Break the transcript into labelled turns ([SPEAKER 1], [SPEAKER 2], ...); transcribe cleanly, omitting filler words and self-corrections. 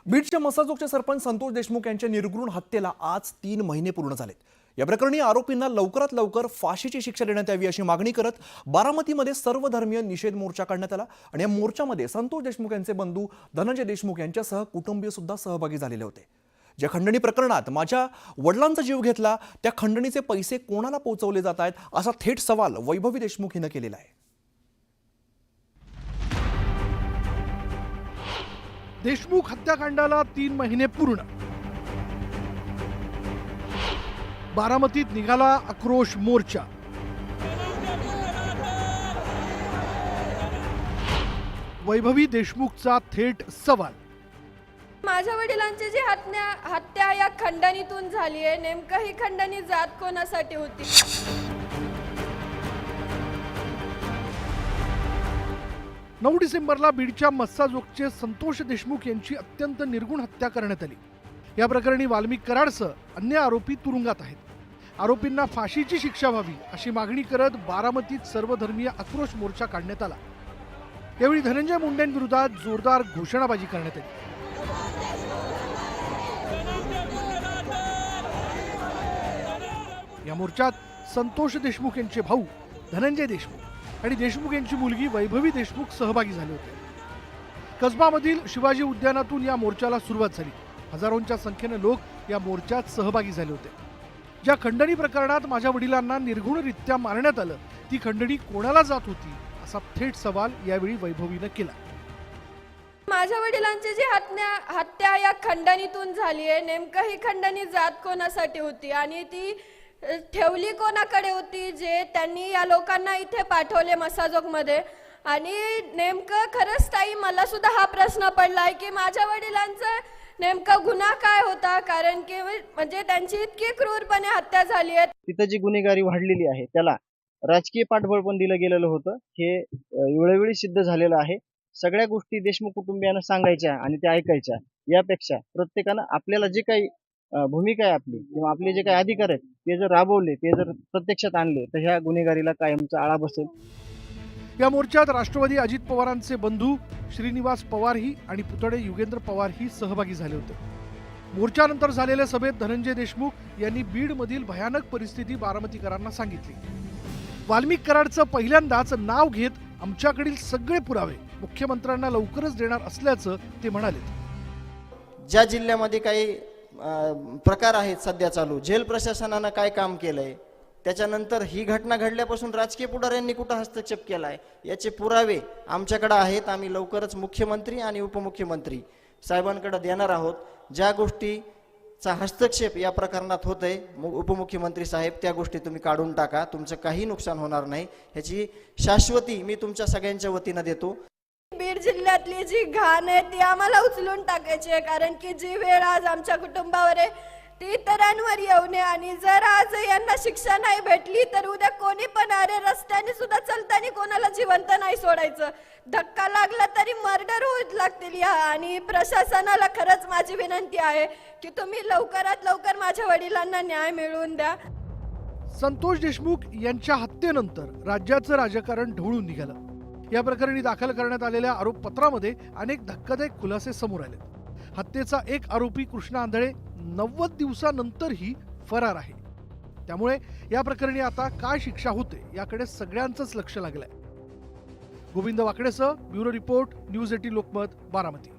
[SPEAKER 1] बीडच्या मसाजोगचे सरपंच संतोष देशमुख यांच्या निर्घृण हत्येला आज 3 महिने पूर्ण झालेत। या प्रकरणी आरोपींना लवकरात लवकर फाशीची शिक्षा देण्यात यावी अशी मागणी करत बारामतीमध्ये सर्वधर्मीय निषेध मोर्चा काढण्यात आला आणि या मोर्चामध्ये संतोष देशमुख यांचे बंधू धनंजय देशमुख यांच्यासह कुटुंबीय सुद्धा सहभागी झालेले होते। ज्या खंडणी प्रकरणात माझ्या वडिलांचा जीव घेतला त्या खंडणीचे पैसे कोणाला पोहोचवले जात आहेत असा थेट सवाल वैभवी देशमुख हिने केलेला आहे।
[SPEAKER 2] देशमुख हत्याकांडाला 3 महिने पूर्ण। बारामतीत निघाला आक्रोश मोर्चा। वैभवी देशमुखचा थेट सवाल।
[SPEAKER 3] माझ्या वडिलांची जी हत्या या खंडणीतून झाली आहे, नेमकं ही खंडणी जात कोणासाठी होती?
[SPEAKER 2] 9 डिसेंबरला बीडच्या मस्साजोगचे संतोष देशमुख यांची अत्यंत निर्घृण हत्या करण्यात आली। या प्रकरणी वाल्मिक कराडसह अन्य आरोपी तुरुंगात आहेत। आरोपींना फाशीची शिक्षा व्हावी अशी मागणी करत बारामतीत सर्वधर्मीय आक्रोश मोर्चा काढण्यात आला। यावेळी धनंजय मुंडेंविरोधात जोरदार घोषणाबाजी करण्यात आली। या मोर्चात संतोष देशमुख यांचे भाऊ धनंजय देशमुख आणि देशमुख यांची मुलगी वैभवी देशमुख सहभागी झाले होते। कसबामधील शिवाजी उद्यानातून या मोर्चाला सुरुवात झाली। हजारोंच्या संख्येने लोक या मोर्चात सहभागी झाले होते। ज्या खंडणी प्रकरणात माझ्या वडिलांना निर्घृणरित्या मारण्यात आलं ती खंडणी कोणाला जात होती असा थेट सवाल यावेळी वैभवीने केला।
[SPEAKER 3] माझ्या वडिलांची जी हत्या या खंडणीतून झाली आहे, नेमकं ही खंडणी जात कोणासाठी होती आणि ती ठेवली कोणाकडे होती जे त्यांनी या लोकांना इथे पाठवले मसाजोगमध्ये? आणि नेमकं खरंच ताई मला सुद्धा हा प्रश्न पडलाय की माझ्या वडिलांचा नेमका गुन्हा काय होता, कारण की म्हणजे त्यांची इतकी क्रूरपणे हत्या झाली आहे।
[SPEAKER 4] तिथं जी गुन्हेगारी वाढलेली आहे त्याला राजकीय पाठबळ पण दिलं गेलेलं होतं, हे वेळोवेळी सिद्ध झालेलं आहे। सगळ्या गोष्टी देशमुख कुटुंबियांना सांगायच्या आणि त्या ऐकायच्या यापेक्षा प्रत्येकानं आपल्याला जे काही भूमिका आहे आपली किंवा आपले जे काही अधिकार आहेत ते जर राबवले, ते जर प्रत्यक्षात आणले तर ह्या गुन्हेगारीला कायमचा आळा बसेल।
[SPEAKER 2] या मोर्चात राष्ट्रवादी अजित पवारांचे बंधू श्रीनिवास पवारही आणि पुतळे युगेंद्र पवारही सहभागी झाले होते। मोर्चानंतर झालेल्या सभेत धनंजय देशमुख यांनी बीडमधील भयानक परिस्थिती बारामतीकरांना सांगितली। वाल्मिक कराडचं पहिल्यांदाच नाव घेत आमच्याकडील सगळे पुरावे मुख्यमंत्र्यांना लवकरच देणार असल्याचं ते म्हणाले।
[SPEAKER 5] ज्या जिल्ह्यामध्ये काही प्रकार आहेत सध्या चालू, जेल प्रशासनानं काय काम केलंय, त्याच्यानंतर ही घटना घडल्यापासून राजकीय पुढाऱ्यांनी कुठं हस्तक्षेप केलाय याचे पुरावे आमच्याकडे आहेत। आम्ही लवकरच मुख्यमंत्री आणि उपमुख्यमंत्री साहेबांकडे देणार आहोत। ज्या गोष्टीचा हस्तक्षेप या प्रकरणात होतंय उपमुख्यमंत्री साहेब त्या गोष्टी तुम्ही काढून टाका, तुमचं काही नुकसान होणार नाही ह्याची शाश्वती मी तुमच्या सगळ्यांच्या वतीनं देतो।
[SPEAKER 3] बीड जिल्ह्यातली जी घाण आहे ती आम्हाला उचलून टाकायची आहे, कारण की जी वेळ आज आमच्या कुटुंबावर आहे ती इतरांवर येऊ नये। आणि जर आज यांना शिक्षा नाही भेटली तर उद्या कोणी पण अरे रस्त्याने सुद्धा चलताना कोणाला जिवंत नाही सोडायचं। धक्का लागला तरी मर्डर होत लागतील या। आणि प्रशासनाला खरंच माझी विनंती आहे की तुम्ही लवकरात लवकर माझ्या वडिलांना न्याय मिळवून द्या।
[SPEAKER 2] संतोष देशमुख यांच्या हत्येनंतर राज्याचं राजकारण ढवळून निघालं। या प्रकरणी दाखल करण्यात आलेल्या आरोपपत्रामध्ये अनेक धक्कादायक खुलासे समोर आले। हत्येचा एक आरोपी कृष्णा आंधळे 90 दिवसानंतरही फरार आहे। त्यामुळे या प्रकरणी आता काय शिक्षा होते याकडे सगळ्यांचंच लक्ष लागलंय। गोविंद वाकडेसह bureau report, news 18 Lokmat, Baramati.